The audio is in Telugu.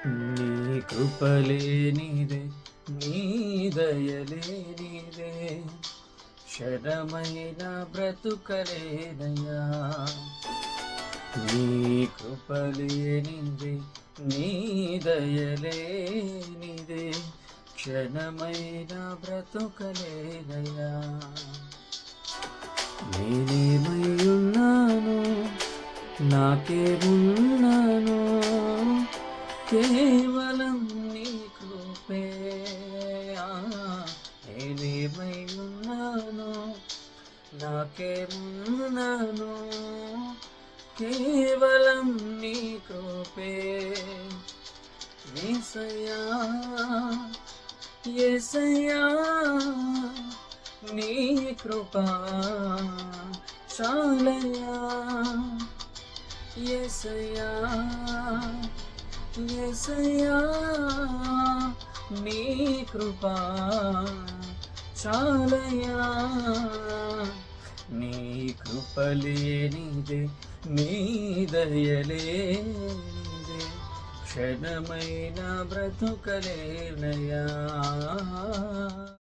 నీ కృపలేనిదే నీ దయలేనిదే క్షణమైన బ్రతుకలేనయ్యా. నీ కృపలేనిదే నీ దయలేనిదే క్షణమైన బ్రతుకలేనయ్యా. నేనేమై ఉన్నాను నాకేమున్నాను కేవలం నీ కృపే. నేనేమై ఉన్నాను నాకేమున్నాను కేవలం నీ కృపే. యేసయ్యా యేసయ్యా నీ కృపా చాలయ్యా. యేసయ్యా యేసయ్యా నీ కృపా చాలయ్యా. నీ కృపలేనిదే నీ దయలేనిదే క్షణమైన బ్రతుకలేనయ్యా.